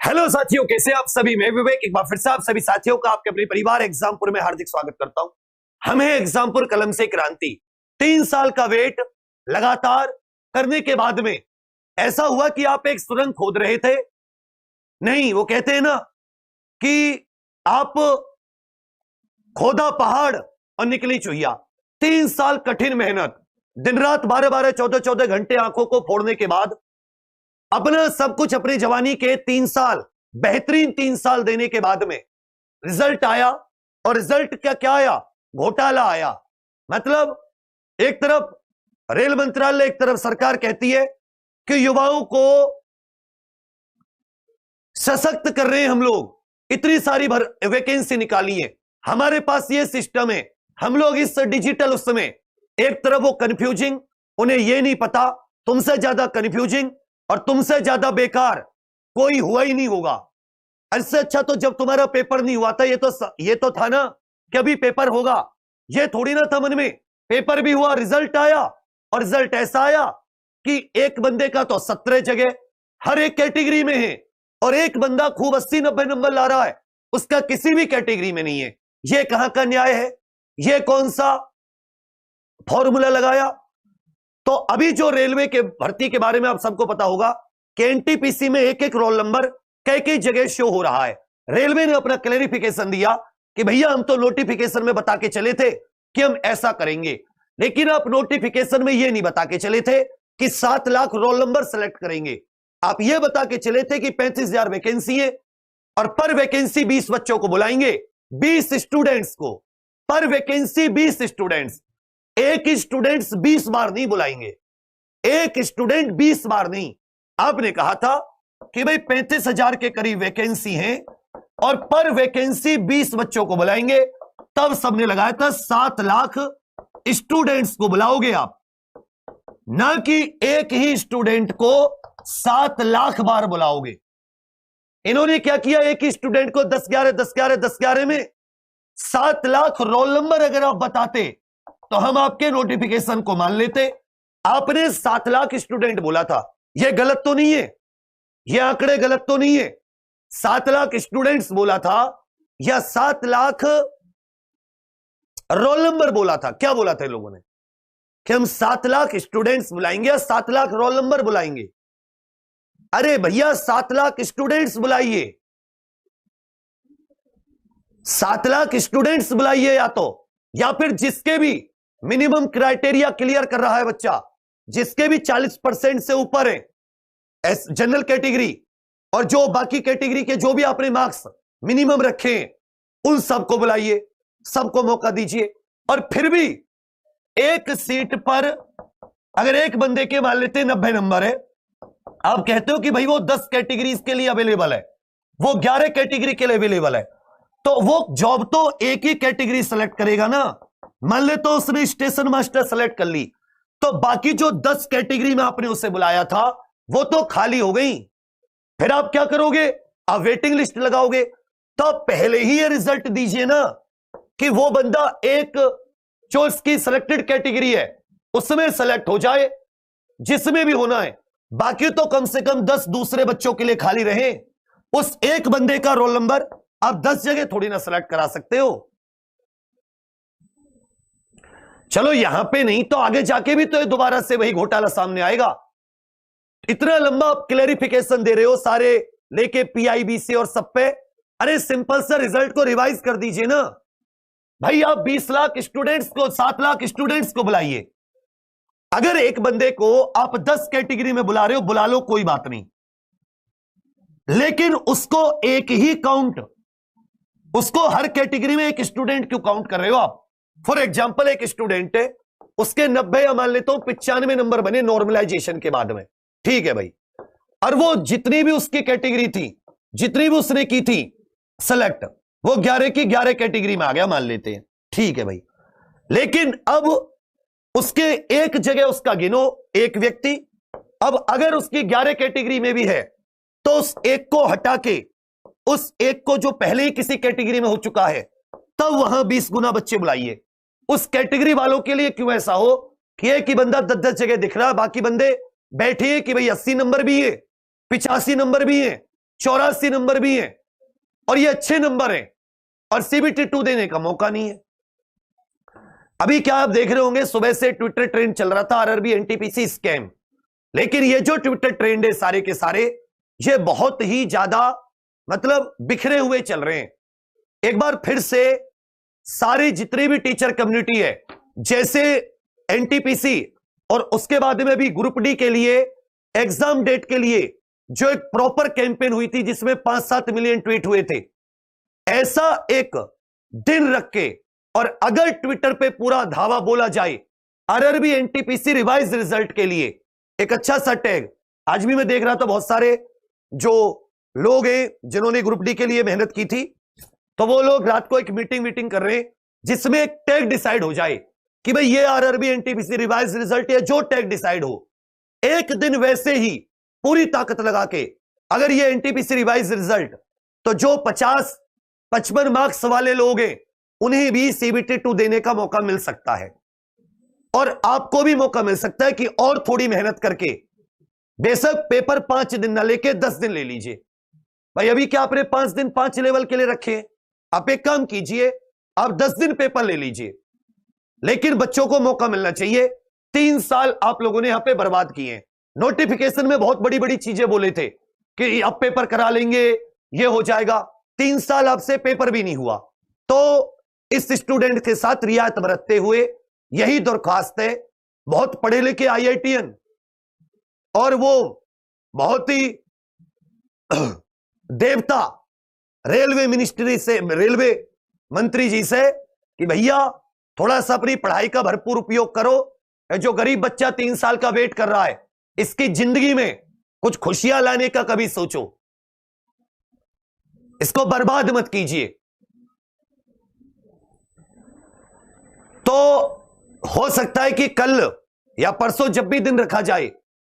Hello साथियों, कैसे आप सभी। मैं विवेक एक बार फिर से आप सभी साथियों का आपके अपने परिवार एग्जामपुर में हार्दिक स्वागत करता हूं। हम हैं एग्जामपुर कलम से क्रांति। 3 साल का वेट लगातार करने के बाद में ऐसा हुआ कि आप एक सुरंग खोद रहे थे। नहीं, वो कहते हैं ना कि आप खोदा पहाड़ और निकली चुहिया। 3 साल कठिन मेहनत, दिन रात 12-12, 14-14 घंटे आंखों को फोड़ने के बाद अपना सब कुछ, अपनी जवानी के 3 साल, बेहतरीन 3 साल देने के बाद में रिजल्ट आया। और रिजल्ट क्या आया? घोटाला आया। मतलब एक तरफ रेल मंत्रालय, एक तरफ सरकार कहती है कि युवाओं को सशक्त कर रहे हैं हम लोग, इतनी सारी वैकेंसी निकाली है, हमारे पास ये सिस्टम है, हम लोग इस डिजिटल उसमें। एक तरफ वो कंफ्यूजिंग, उन्हें ये नहीं पता तुमसे ज्यादा कंफ्यूजिंग और तुमसे ज्यादा बेकार कोई हुआ ही नहीं होगा। इससे अच्छा तो जब तुम्हारा पेपर नहीं हुआ था, ये तो था ना कि अभी पेपर होगा। ये थोड़ी ना था मन में। पेपर भी हुआ, रिजल्ट आया, और रिजल्ट ऐसा आया कि एक बंदे का तो 17 जगह हर एक कैटेगरी में है, और एक बंदा खूब 80-90 नंबर ला रहा है, उसका किसी भी कैटेगरी में नहीं है। ये कहां का न्याय है? ये कौन सा फॉर्मूला लगाया? तो अभी जो रेलवे के भर्ती के बारे में आप सबको पता होगा कि एनटीपीसी में एक रोल नंबर कई जगह शो हो रहा है। रेलवे ने अपना क्लेरिफिकेशन दिया कि भैया हम तो नोटिफिकेशन में बता के चले थे कि हम ऐसा करेंगे, लेकिन आप नोटिफिकेशन में यह नहीं बता के चले थे कि 7 लाख रोल नंबर सेलेक्ट करेंगे। आप यह बता के चले थे कि 35,000 वैकेंसी है और पर वैकेंसी 20 बच्चों को बुलाएंगे, 20 स्टूडेंट्स को, पर वैकेंसी 20 स्टूडेंट्स। एक स्टूडेंट्स 20 बार नहीं बुलाएंगे, एक स्टूडेंट 20 बार नहीं। आपने कहा था कि भाई 35,000 के करीब वैकेंसी है और पर वैकेंसी 20 बच्चों को बुलाएंगे। तब सबने लगाया था 7 लाख स्टूडेंट्स को बुलाओगे आप, ना कि एक ही स्टूडेंट को 7 लाख बार बुलाओगे। इन्होंने क्या किया? एक ही स्टूडेंट को 10-11 में 7 लाख रोल नंबर अगर आप बताते तो हम आपके नोटिफिकेशन को मान लेते। आपने 7 लाख स्टूडेंट बोला था, यह गलत तो नहीं है? ये आंकड़े गलत तो नहीं है? 7 लाख स्टूडेंट्स बोला था या 7 लाख रोल नंबर बोला था? क्या बोला था लोगों ने कि हम 7 लाख स्टूडेंट्स बुलाएंगे या 7 लाख रोल नंबर बुलाएंगे? अरे भैया 7 लाख स्टूडेंट्स बुलाइए, 7 लाख स्टूडेंट्स बुलाइए, या फिर जिसके भी मिनिमम क्राइटेरिया क्लियर कर रहा है बच्चा, जिसके भी 40% से ऊपर है जनरल कैटेगरी, और जो बाकी कैटेगरी के जो भी आपने मार्क्स मिनिमम रखे हैं, उन सबको बुलाइए, सबको मौका दीजिए। और फिर भी एक सीट पर अगर एक बंदे के मान लेते 90 नंबर है, आप कहते हो कि भाई वो 10 कैटेगरीज के लिए अवेलेबल है, वो 11 कैटेगरी के लिए अवेलेबल है, तो वो जॉब तो एक ही कैटेगरी सेलेक्ट करेगा ना। मान ले तो उसने स्टेशन मास्टर सेलेक्ट कर ली, तो बाकी जो 10 कैटेगरी में आपने उसे बुलाया था वो तो खाली हो गई। फिर आप क्या करोगे? आप वेटिंग लिस्ट लगाओगे। तो पहले ही ये रिजल्ट दीजिए ना कि वो बंदा एक जो इसकी सिलेक्टेड कैटेगरी है उसमें सेलेक्ट हो जाए, जिसमें भी होना है। बाकी तो कम से कम 10 दूसरे बच्चों के लिए खाली रहे। उस एक बंदे का रोल नंबर आप 10 जगह थोड़ी ना सेलेक्ट करा सकते हो। चलो यहां पे नहीं तो आगे जाके भी तो दोबारा से वही घोटाला सामने आएगा। इतना लंबा आप क्लेरिफिकेशन दे रहे हो सारे लेके पीआईबीसी और सब पे। अरे सिंपल सा रिजल्ट को रिवाइज कर दीजिए ना भाई। आप 20 लाख स्टूडेंट्स को, 7 लाख स्टूडेंट्स को बुलाइए। अगर एक बंदे को आप 10 कैटेगरी में बुला रहे हो, बुला लो, कोई बात नहीं, लेकिन उसको एक ही काउंट, उसको हर कैटेगरी में एक स्टूडेंट क्यों काउंट कर रहे हो आप? फॉर एग्जाम्पल एक स्टूडेंट है, उसके 90 या मान लेता हूं 95 नंबर बने नॉर्मलाइजेशन के बाद में, ठीक है भाई, और वो जितनी भी उसकी कैटेगरी थी, जितनी भी उसने की थी सेलेक्ट, वो 11 की 11 कैटेगरी में आ गया, मान लेते हैं, ठीक है भाई। लेकिन अब उसके एक जगह उसका गिनो एक व्यक्ति, अब अगर उसकी 11 कैटेगरी में भी है तो उस एक को हटा के, उस एक को जो पहले ही किसी कैटेगरी में हो चुका है, तब वहां 20 गुना बच्चे बुलाइए। उस कैटेगरी वालों के लिए क्यों ऐसा हो कि एक ही बंदा 10-10 जगह दिख रहा है, बाकी बंदे बैठे कि भाई 80 नंबर भी है, 85 नंबर भी है, 84 नंबर भी हैं और ये अच्छे नंबर हैं और CBT 2 देने का मौका नहीं है। अभी क्या आप देख रहे होंगे, सुबह से ट्विटर ट्रेंड चल रहा था RRB NTPC स्कैम, लेकिन ये जो ट्विटर ट्रेंड है सारे के सारे ये बहुत ही ज्यादा मतलब बिखरे हुए चल रहे हैं। एक बार फिर से सारी जितनी भी टीचर कम्युनिटी है, जैसे NTPC और उसके बाद में भी ग्रुप डी के लिए एग्जाम डेट के लिए जो एक प्रॉपर कैंपेन हुई थी जिसमें 5-7 मिलियन ट्वीट हुए थे, ऐसा एक दिन रख के और अगर ट्विटर पे पूरा धावा बोला जाए RRB NTPC रिवाइज रिजल्ट के लिए एक अच्छा सा टैग, आज भी मैं देख रहा था बहुत सारे जो लोग हैं जिन्होंने ग्रुप डी के लिए मेहनत की थी, तो वो लोग रात को एक मीटिंग कर रहे हैं जिसमें एक टैग डिसाइड हो जाए कि भाई ये RRB NTPC रिवाइज रिजल्ट या जो टैग डिसाइड हो, एक दिन वैसे ही पूरी ताकत लगा के अगर ये NTPC रिवाइज रिजल्ट, तो जो 50-55 मार्क्स वाले लोग हैं उन्हें भी CBT 2 देने का मौका मिल सकता है और आपको भी मौका मिल सकता है कि और थोड़ी मेहनत करके बेशक पेपर 5 दिन ना लेके 10 दिन ले लीजिए। भाई अभी क्या आपने 5 दिन 5 लेवल के लिए रखे, आप एक काम कीजिए, आप 10 दिन पेपर ले लीजिए, लेकिन बच्चों को मौका मिलना चाहिए। 3 साल आप लोगों ने यहां पे बर्बाद किए। नोटिफिकेशन में बहुत बड़ी बड़ी चीजें बोले थे कि अब पेपर करा लेंगे, ये हो जाएगा, 3 साल आपसे पेपर भी नहीं हुआ। तो इस स्टूडेंट के साथ रियायत बरतते हुए यही दरख्वास्त है, बहुत पढ़े लिखे IITian और वो बहुत ही देवता रेलवे मिनिस्ट्री से, रेलवे मंत्री जी से कि भैया थोड़ा सा अपनी पढ़ाई का भरपूर उपयोग करो, जो गरीब बच्चा 3 साल का वेट कर रहा है इसकी जिंदगी में कुछ खुशियां लाने का कभी सोचो, इसको बर्बाद मत कीजिए। तो हो सकता है कि कल या परसों जब भी दिन रखा जाए,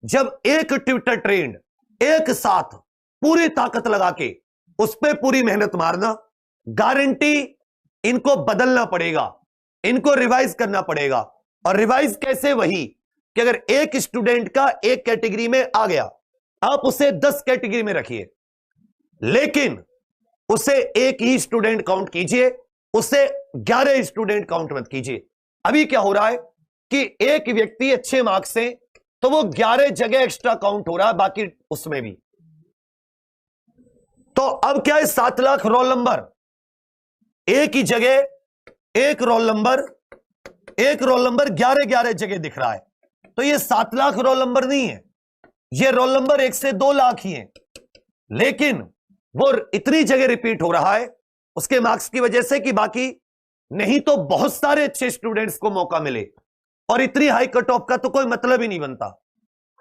जब एक ट्विटर ट्रेंड एक साथ पूरी ताकत लगा के उस पर पूरी मेहनत मारना, गारंटी इनको बदलना पड़ेगा, इनको रिवाइज करना पड़ेगा। और रिवाइज कैसे? वही कि अगर एक स्टूडेंट का एक कैटेगरी में आ गया, आप उसे 10 कैटेगरी में रखिए, लेकिन उसे एक ही स्टूडेंट काउंट कीजिए, उसे 11 स्टूडेंट काउंट मत कीजिए। अभी क्या हो रहा है कि एक व्यक्ति अच्छे मार्क्स से तो वो 11 जगह एक्स्ट्रा काउंट हो रहा है, बाकी उसमें भी। तो अब क्या है, 7 लाख रोल नंबर एक ही जगह, एक रोल नंबर 11 जगह दिख रहा है। तो ये 7 लाख रोल नंबर नहीं है, ये रोल नंबर 1 से 2 लाख ही है, लेकिन वो इतनी जगह रिपीट हो रहा है उसके मार्क्स की वजह से कि बाकी नहीं तो बहुत सारे अच्छे स्टूडेंट्स को मौका मिले। और इतनी हाई कट ऑफ का तो कोई मतलब ही नहीं बनता।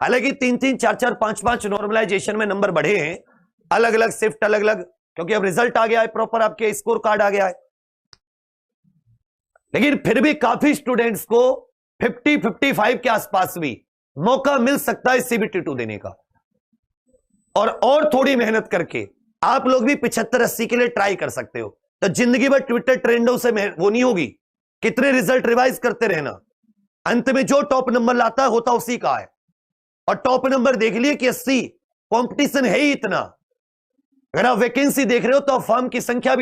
हालांकि 3-3, 4-4, 5-5 नॉर्मलाइजेशन में नंबर बढ़े हैं, अलग अलग शिफ्ट अलग अलग, क्योंकि अब रिजल्ट आ गया है, प्रॉपर आपके स्कोर कार्ड आ गया है, लेकिन फिर भी काफी स्टूडेंट्स को 50-55 के आसपास भी मौका मिल सकता है CBT 2 देने का। और थोड़ी मेहनत करके आप लोग भी 75-80 के लिए ट्राई कर सकते हो। तो जिंदगी भर ट्विटर ट्रेंडों से वो नहीं होगी, कितने रिजल्ट रिवाइज करते रहना, अंत में जो टॉप नंबर लाता है होता उसी का है। और टॉप नंबर देख लिए कि 80, कंपटीशन है ही इतना। अगर आप वैकेंसी देख रहे हो तो आप फॉर्म की संख्या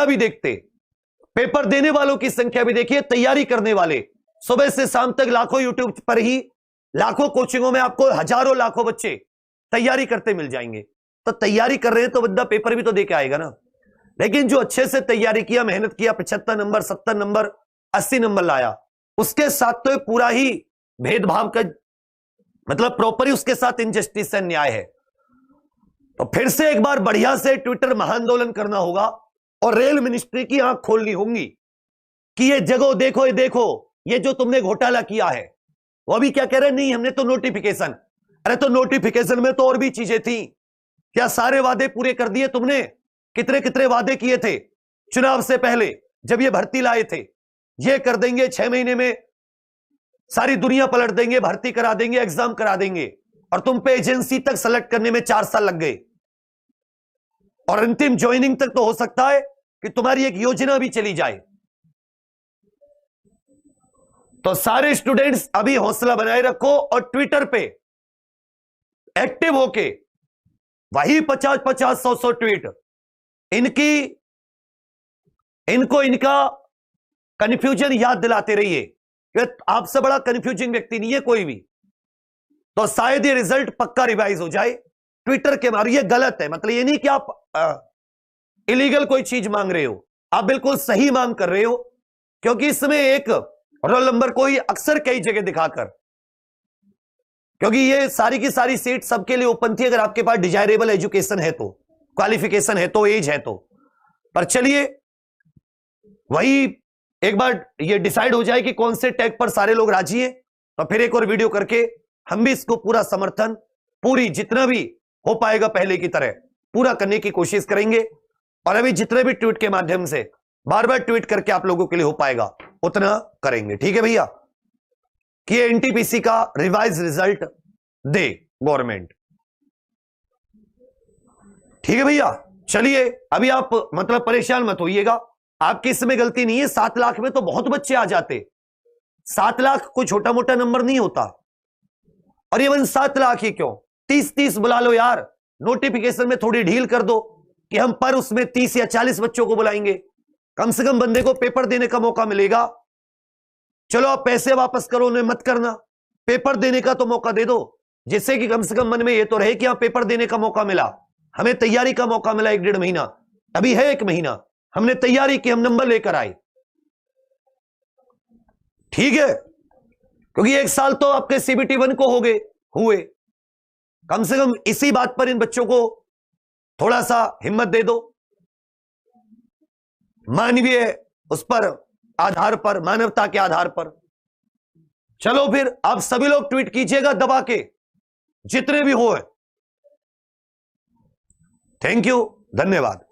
भी देखते, पेपर देने वालों की संख्या भी देखिए, तैयारी करने वाले सुबह से शाम तक लाखों यूट्यूब पर ही, लाखों कोचिंगों में आपको हजारों लाखों बच्चे तैयारी करते मिल जाएंगे। तो तैयारी कर रहे हैं तो बंदा पेपर भी तो दे के आएगा ना। लेकिन जो अच्छे से तैयारी किया, मेहनत किया, 75 नंबर, 70 नंबर, 80 नंबर लाया, उसके साथ तो पूरा ही भेदभाव का मतलब प्रॉपर ही उसके साथ इनजस्टिस है, न्याय है। तो फिर से एक बार बढ़िया से ट्विटर महाआंदोलन करना होगा और रेल मिनिस्ट्री की आंख खोलनी होगी कि ये जगह देखो, ये देखो, ये जो तुमने घोटाला किया है। वो अभी क्या कह रहे हैं, नहीं हमने तो नोटिफिकेशन, अरे तो नोटिफिकेशन में तो और भी चीजें थी, क्या सारे वादे पूरे कर दिए तुमने? कितने कितने वादे किए थे चुनाव से पहले जब ये भर्ती लाए थे, ये कर देंगे 6 महीने में, सारी दुनिया पलट देंगे, भर्ती करा देंगे, एग्जाम करा देंगे, और तुम पे एजेंसी तक सेलेक्ट करने में 4 साल लग गए, और अंतिम ज्वाइनिंग तक तो हो सकता है कि तुम्हारी एक योजना भी चली जाए। तो सारे स्टूडेंट्स अभी हौसला बनाए रखो और ट्विटर पे एक्टिव होके वही 50-50, 100-100 ट्वीट इनको इनका कंफ्यूजन याद दिलाते रहिए कि आपसे बड़ा कंफ्यूजिंग व्यक्ति नहीं है कोई भी, तो शायद ये रिजल्ट पक्का रिवाइज हो जाए ट्विटर के मारे। ये गलत है, मतलब ये नहीं कि आप इलीगल कोई चीज मांग रहे हो, आप बिल्कुल सही मांग कर रहे हो, क्योंकि इसमें एक रोल नंबर को ही अक्सर कई जगह दिखाकर, क्योंकि ये सारी की सारी सीट सबके लिए ओपन थी अगर आपके पास डिजायरेबल एजुकेशन है तो, क्वालिफिकेशन है तो, एज है तो। पर चलिए वही एक बार ये डिसाइड हो जाए कि कौन से टैग पर सारे लोग राजी हैं, तो फिर एक और वीडियो करके हम भी इसको पूरा समर्थन, पूरी जितना भी हो पाएगा पहले की तरह पूरा करने की कोशिश करेंगे। और अभी जितने भी ट्वीट के माध्यम से बार बार ट्वीट करके आप लोगों के लिए हो पाएगा उतना करेंगे, ठीक है भैया, कि ये एनटीपीसी का रिवाइज रिजल्ट दे गवर्नमेंट। ठीक है भैया, चलिए अभी आप मतलब परेशान मत होइएगा, आपकी इसमें गलती नहीं है। 7 लाख में तो बहुत बच्चे आ जाते, 7 लाख कोई छोटा मोटा नंबर नहीं होता। और इवन 7 लाख ही क्यों, 30-30 बुला लो यार, नोटिफिकेशन में थोड़ी ढील कर दो कि हम पर उसमें 30 या 40 बच्चों को बुलाएंगे, कम से कम बंदे को पेपर देने का मौका मिलेगा। चलो आप पैसे वापस करो, उन्हें मत करना, पेपर देने का तो मौका दे दो, जिससे कि कम से कम मन में ये तो रहे कि हाँ पेपर देने का मौका मिला, हमें तैयारी का मौका मिला। 1-1.5 महीना अभी है, 1 महीना हमने तैयारी की, हम नंबर लेकर आए, ठीक है, क्योंकि 1 साल तो आपके सीबीटी 1 को हो गए हुए, कम से कम इसी बात पर इन बच्चों को थोड़ा सा हिम्मत दे दो, मानवीय उस पर आधार पर, मानवता के आधार पर। चलो फिर आप सभी लोग ट्वीट कीजिएगा दबा के, जितने भी हो। थैंक यू, धन्यवाद।